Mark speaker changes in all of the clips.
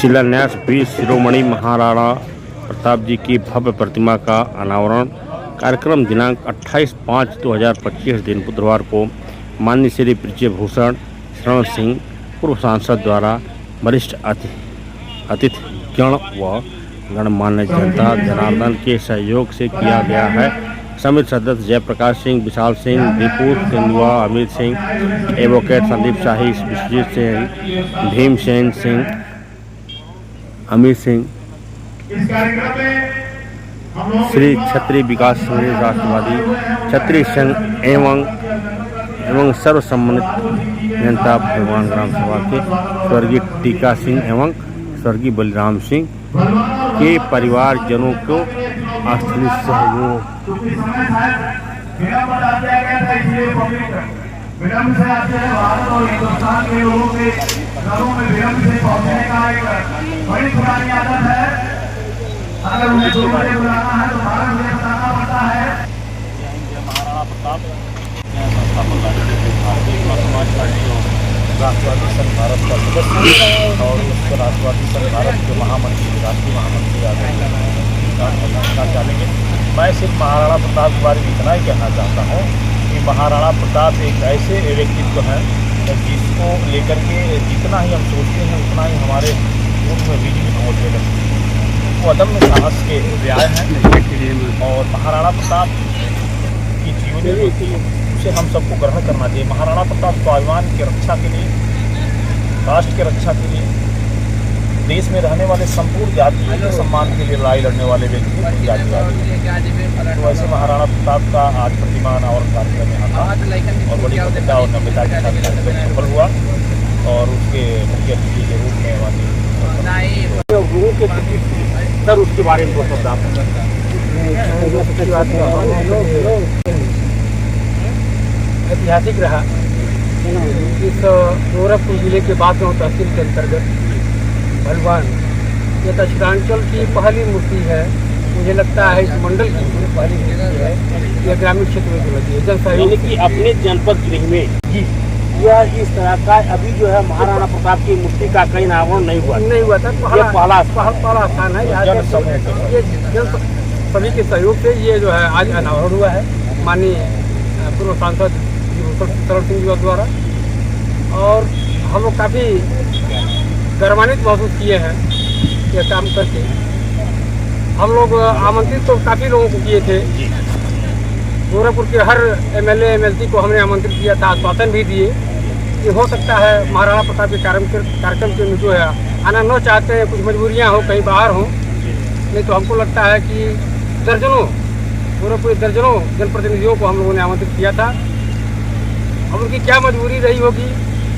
Speaker 1: शिलान्यास वीर शिरोमणि महाराणा प्रताप जी की भव्य प्रतिमा का अनावरण कार्यक्रम दिनांक 28/5/2025 दिन बुधवार को माननीय श्री ब्रजभूषण शरण सिंह पूर्व सांसद द्वारा वरिष्ठ अतिथिगण व गणमान्य जनता जनार्दन के सहयोग से किया गया है। समिति सदस्य जयप्रकाश सिंह, विशाल सिंह, दीपू तेंदुआ, अमित सिंह, एडवोकेट संदीप शाही, विश्वजीत सिंह, भीमसेन सिंह, अमित सिंह, श्री क्षत्रिय विकास संघ राष्ट्रवादी क्षत्रिय संघ एवं सर्व सम्मानित जनता भगवान ग्राम सभा के स्वर्गीय टीका सिंह एवं स्वर्गीय बलिराम सिंह के परिवारजनों को स्थलीय सहयोग
Speaker 2: विलंब से आते हैं। भारत और हिंदुस्तान के लोगों के घरों में विलंब से पहुंचने का एक बड़ी पुरानी आदत है। अगर उन्हें 2 बजे बुलाना है तो 12 बजे बताना पड़ता है।
Speaker 3: महाराणा प्रताप समाज पार्टी और राष्ट्रवादी संघ भारत का सदस्य और उसको राष्ट्रवादी संघ भारत के महामंत्री, राष्ट्रीय महामंत्री आदरणीय चाहेंगे। मैं सिर्फ महाराणा प्रताप के बारे में इतना ही कहना चाहता हूँ कि महाराणा प्रताप एक ऐसे व्यक्तित्व हैं जिसको लेकर के जितना ही हम सोचते हैं उतना ही हमारे मुल्क में बिजली पहुँचने लगती है। वो अदम्य साहस के व्याय हैं और महाराणा प्रताप की जीवनी जो थी उसे हम सबको ग्रहण करना चाहिए। महाराणा प्रताप स्वाभिमान की रक्षा के लिए, राष्ट्र की रक्षा के लिए, देश में रहने वाले संपूर्ण जातियों के सम्मान के लिए लड़ाई लड़ने वाले व्यक्ति तो ऐसे महाराणा प्रताप का आज प्रतिमा अनावरण कार्यक्रम यहाँ था और बड़ी प्रतिष्ठा और नम्रता के साथ कार्यक्रम सफल हुआ और उसके मुख्य अतिथि के रूप में सर उसके बारे में
Speaker 4: ऐतिहासिक रहा। इस गोरखपुर जिले के बातों तहसील के अंतर्गत भलवान ये दक्षिणांचल की पहली मूर्ति है। मुझे लगता है इस मंडल की पहली मूर्ति है। यह ग्रामीण क्षेत्र में लगी है। जनसहयोग
Speaker 3: कि अपने जनपद गृह में यह इस तरह का अभी जो है महाराणा प्रताप की मूर्ति का कहीं अनावरण नहीं हुआ था।
Speaker 4: पहला स्थान है। यहाँ ये सभी के सहयोग से ये जो है आज अनावरण हुआ है माननीय पूर्व सांसद शरण सिंह जी द्वारा। और हम लोग काफ़ी गर्वान्वित महसूस किए हैं यह काम करके। हम लोग आमंत्रित तो काफ़ी लोगों को किए थे। गोरखपुर के हर एमएलए एमएलसी को हमने आमंत्रित किया था, आश्वासन भी दिए कि हो सकता है महाराणा प्रताप के कार्यक्रम के जो है आना न चाहते हैं, कुछ मजबूरियां हो, कहीं बाहर हों। नहीं तो हमको लगता है कि गोरखपुर दर्जनों जनप्रतिनिधियों को हम लोगों ने आमंत्रित किया था। अब उनकी क्या मजबूरी रही होगी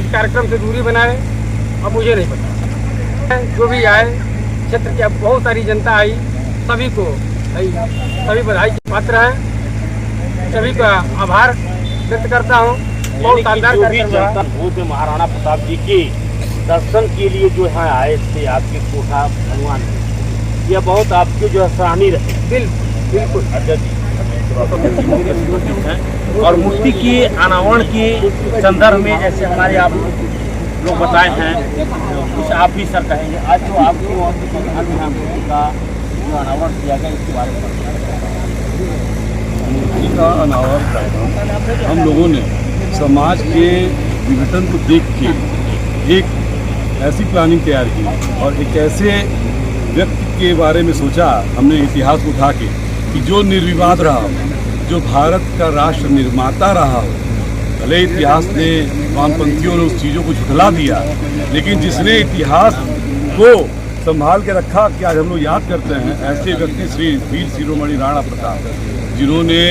Speaker 4: इस कार्यक्रम से दूरी बनाए, अब मुझे नहीं पता। जो भी आए, क्षेत्र की बहुत सारी जनता आई, सभी को सभी बधाई के पात्र हैं। सभी का आभार व्यक्त करता हूँ। बहुत शानदार
Speaker 3: कार्यक्रम महाराणा प्रताप जी के दर्शन के लिए जो है आए थे आपके कोठा भगवान, यह बहुत आपके जो है सराहनीय रहे।
Speaker 4: बिल्कुल
Speaker 3: और मूर्ति की अनावरण के संदर्भ में जैसे हमारे आप लोग बताए हैं, कुछ आप भी सर कहेंगे आज जो आपकी मूर्ति का जो अनावरण किया गया इसके बारे में?
Speaker 5: मूर्ति का अनावरण हम लोगों ने समाज के विघटन को देख के एक ऐसी प्लानिंग तैयार की और एक ऐसे व्यक्ति के बारे में सोचा हमने इतिहास को उठा के कि जो निर्विवाद रहा हो, जो भारत का राष्ट्र निर्माता रहा हो। भले इतिहास ने वामपंथियों ने उस चीज़ों को झुठला दिया, लेकिन जिसने इतिहास को संभाल के रखा कि आज हम लोग याद करते हैं, ऐसे व्यक्ति श्री वीर शिरोमणि राणा प्रताप, जिन्होंने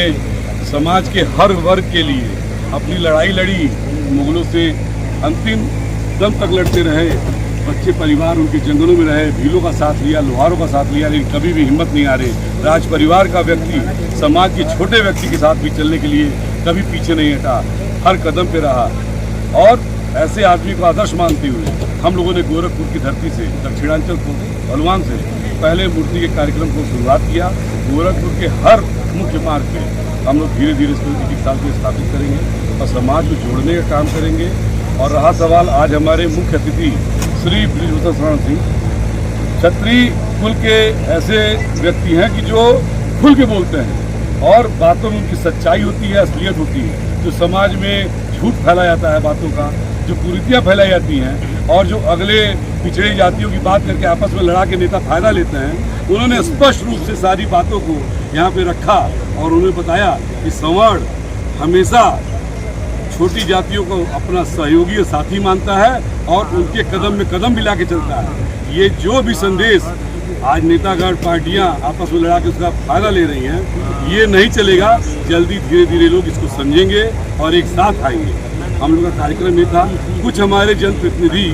Speaker 5: समाज के हर वर्ग के लिए अपनी लड़ाई लड़ी, मुगलों से अंतिम दम तक लड़ते रहे। बच्चे परिवार उनके जंगलों में रहे, भीलों का साथ लिया, लोहारों का साथ लिया, लेकिन कभी भी हिम्मत नहीं आ रही। राज परिवार का व्यक्ति समाज के छोटे व्यक्ति के साथ भी चलने के लिए कभी पीछे नहीं हटा, हर कदम पे रहा। और ऐसे आदमी को आदर्श मानते हुए हम लोगों ने गोरखपुर की धरती से, दक्षिणांचल को भलवान से पहले मूर्ति के कार्यक्रम को शुरुआत किया। गोरखपुर के हर मुख्य मार्ग पे हम लोग धीरे धीरे इसको 1 साल में स्थापित करेंगे और समाज को जोड़ने का काम करेंगे। और रहा सवाल आज हमारे मुख्य अतिथि श्री ब्रजभूषण शरण सिंह, क्षत्रिय कुल के ऐसे व्यक्ति हैं कि जो खुल के बोलते हैं और बातों में उनकी सच्चाई होती है, असलियत होती है। जो समाज में झूठ फैलाया जाता है बातों का, जो कुरीतियाँ फैलाई जाती हैं और जो अगले पिछड़ी जातियों की बात करके आपस में लड़ा के नेता फायदा लेते हैं, उन्होंने स्पष्ट रूप से सारी बातों को यहाँ पे रखा और उन्होंने बताया कि संवर्ण हमेशा छोटी जातियों को अपना सहयोगी और साथी मानता है और उनके कदम में कदम मिला के चलता है। ये जो भी संदेश आज नेतागढ़ पार्टियां आपस में लड़ा के उसका फायदा ले रही हैं, ये नहीं चलेगा। जल्दी धीरे धीरे लोग इसको समझेंगे और एक साथ आएंगे। हम लोग का कार्यक्रम ये था, कुछ हमारे जनप्रतिनिधि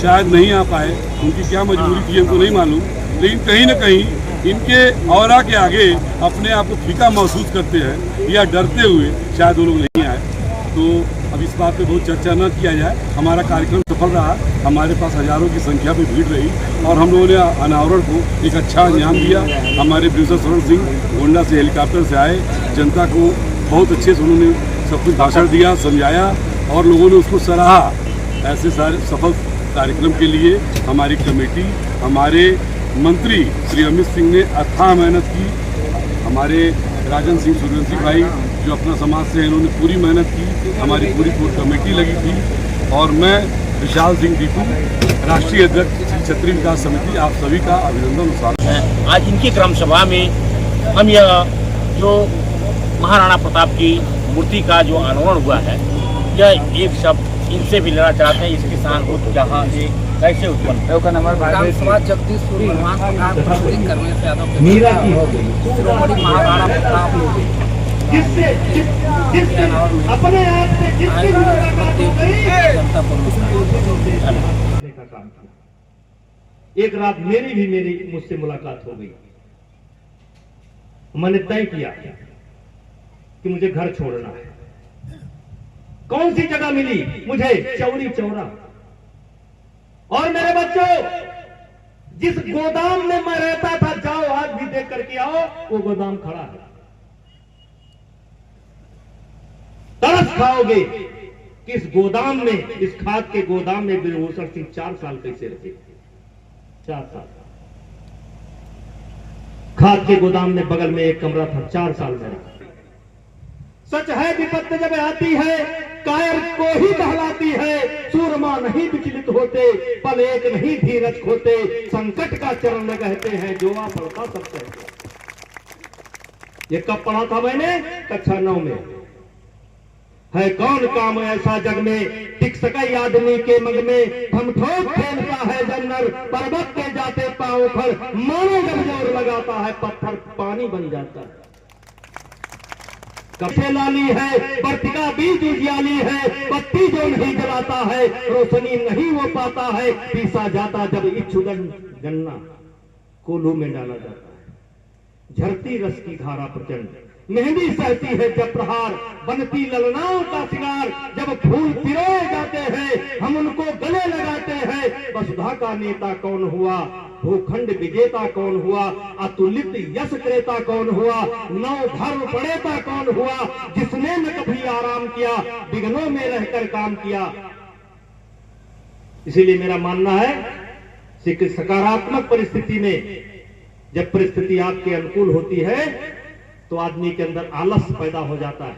Speaker 5: शायद नहीं आ पाए, उनकी क्या मजबूरी थी हमको नहीं मालूम, लेकिन कहीं ना कहीं इनके औरा के आगे अपने आप को फीका महसूस करते हैं या डरते हुए शायद वो लोग नहीं आए। तो अब इस बात पे बहुत चर्चा न किया जाए। हमारा कार्यक्रम सफल रहा, हमारे पास हजारों की संख्या में भीड़ रही और हम लोगों ने अनावरण को एक अच्छा अंजाम दिया। हमारे प्रोफेसर स्वर्ण सिंह गोंडा से हेलीकॉप्टर से आए, जनता को बहुत अच्छे से उन्होंने सब कुछ भाषण दिया, समझाया और लोगों ने उसको सराहा। ऐसे सारे सफल कार्यक्रम के लिए हमारी कमेटी, हमारे मंत्री श्री अमित सिंह ने अथाह मेहनत की। हमारे राजन सिंह सूर्यवंशी भाई जो अपना समाज से इन्होंने पूरी मेहनत की, हमारी पूरी कोर कमेटी लगी थी और मैं विशाल सिंह दीपू, राष्ट्रीय अध्यक्ष श्री क्षत्रिय विकास समिति, आप सभी का अभिनंदन और स्वागत है।
Speaker 1: आज इनकी ग्राम सभा में हम यह जो महाराणा प्रताप की मूर्ति का जो अनावरण हुआ है, यह एक शब्द इनसे भी लेना चाहते हैं। इस किसान को जहाँ से कैसे उत्पन्न
Speaker 4: ग्राम सभा जगदीशपुर भगवान प्रताप प्रस्तुत करने से यादव श्रोमणी महाराणा प्रताप
Speaker 2: जिससे अपने आप से जिसकी मुलाकात हो गई का काम किया। एक रात मेरी मुझसे मुलाकात हो गई। मैंने तय किया कि मुझे घर छोड़ना है। कौन सी जगह मिली मुझे? चौरी चौरा। और मेरे बच्चों, जिस गोदाम में मैं रहता था, जाओ आज भी देख करके आओ, वो गोदाम खड़ा है। तरस खाओगे कि इस गोदाम में, इस खाद के गोदाम में बिरभूषण सिंह 4 साल कैसे रहे। 4 साल खाद के गोदाम में बगल में एक कमरा था, 4 साल में रहा। सच है, विपत्ति जब आती है कायर को ही बहलाती है। सूरमा नहीं विचलित होते, पल एक नहीं धीरज खोते। संकट का चरण में कहते हैं, जोआ पड़ता सब कहते। ये कब पढ़ा था मैंने? कक्षा 9 में। है कौन काम ऐसा जग में, टिक सके आदमी के मग में। हम ठोक खेलता है जन्नर, पर्वत के जाते पांव पर। मानो जब जोर लगाता है पत्थर पानी बन जाता है। कपे लाली है, वर्तिका बीज उजियाली है। बत्ती जो नहीं जलाता है, रोशनी नहीं वो पाता है। पीसा जाता जब इच्छुगन गन्ना कोल्हू में डाला जाता है। झरती रस की धारा प्रचंड, मेहंदी सहती है जब प्रहार। बनती ललनाओं का सिंगार, जब फूल पिरोए जाते हैं हम उनको गले लगाते हैं। वसुधा का नेता कौन हुआ, भूखंड विजेता कौन हुआ। अतुलित यश क्रेता कौन हुआ, नौ धर्म पड़ेता कौन हुआ। जिसने न कभी आराम किया, विघ्नों में रहकर काम किया। इसीलिए मेरा मानना है कि सकारात्मक परिस्थिति में, जब परिस्थिति आपके अनुकूल होती है तो आदमी के अंदर आलस पैदा हो जाता है।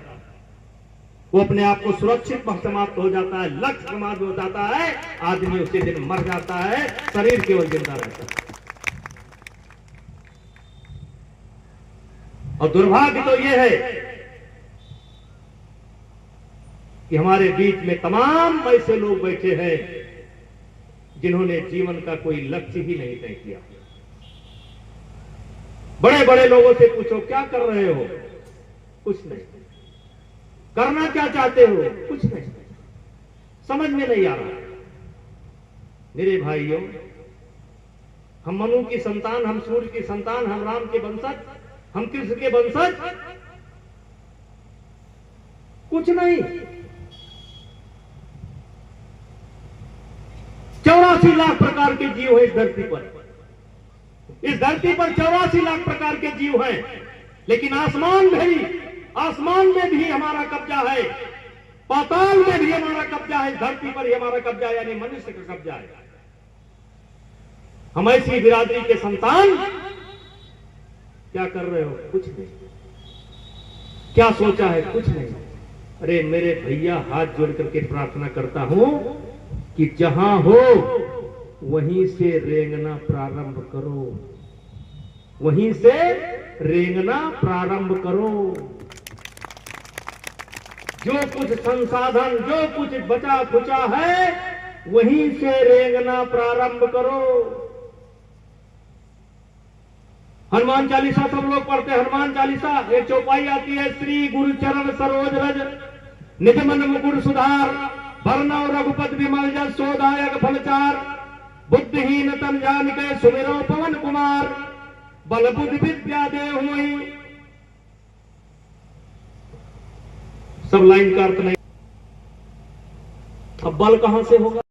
Speaker 2: वो अपने आप को सुरक्षित समाप्त हो जाता है, लक्ष्य समाप्त हो जाता है। आदमी उसी दिन मर जाता है, शरीर केवल जिंदा रहता है। और दुर्भाग्य तो ये है कि हमारे बीच में तमाम ऐसे लोग बैठे हैं जिन्होंने जीवन का कोई लक्ष्य ही नहीं तय किया। बड़े बड़े लोगों से पूछो क्या कर रहे हो, कुछ नहीं। करना क्या चाहते हो, कुछ नहीं। समझ में नहीं आ रहा। मेरे भाइयों, हम मनु की संतान, हम सूर्य की संतान, हम राम के वंशज, हम कृष्ण के वंशज, कुछ नहीं। 84 लाख प्रकार के जीव है इस धरती पर। इस धरती पर 84 लाख प्रकार के जीव हैं, लेकिन आसमान में भी हमारा कब्जा है, पाताल में भी हमारा कब्जा है, धरती पर ही हमारा कब्जा है, यानी मनुष्य का कब्जा है।
Speaker 6: हम ऐसी बिरादरी के संतान क्या कर रहे हो? कुछ नहीं। क्या सोचा है? कुछ नहीं। अरे मेरे भैया, हाथ जोड़ करके प्रार्थना करता हूं कि जहां हो वहीं से रेंगना प्रारंभ करो, वहीं से रेंगना प्रारंभ करो। जो कुछ संसाधन, जो कुछ बचा खुचा है, वहीं से रेंगना प्रारंभ करो। हनुमान चालीसा सब लोग पढ़ते हैं। हनुमान चालीसा एक चौपाई आती है, श्री गुरु चरण सरोज रज निज मन मुकुर सुधार, वर्णव रघुपति विमल जस सोदायक फलचार, बुद्धिहीन तन जान के सुमिरो पवन कुमार, बल बुद्धि विद्या देहु मोहि। सब लाइन का अर्थ नहीं। अब बल कहां से होगा?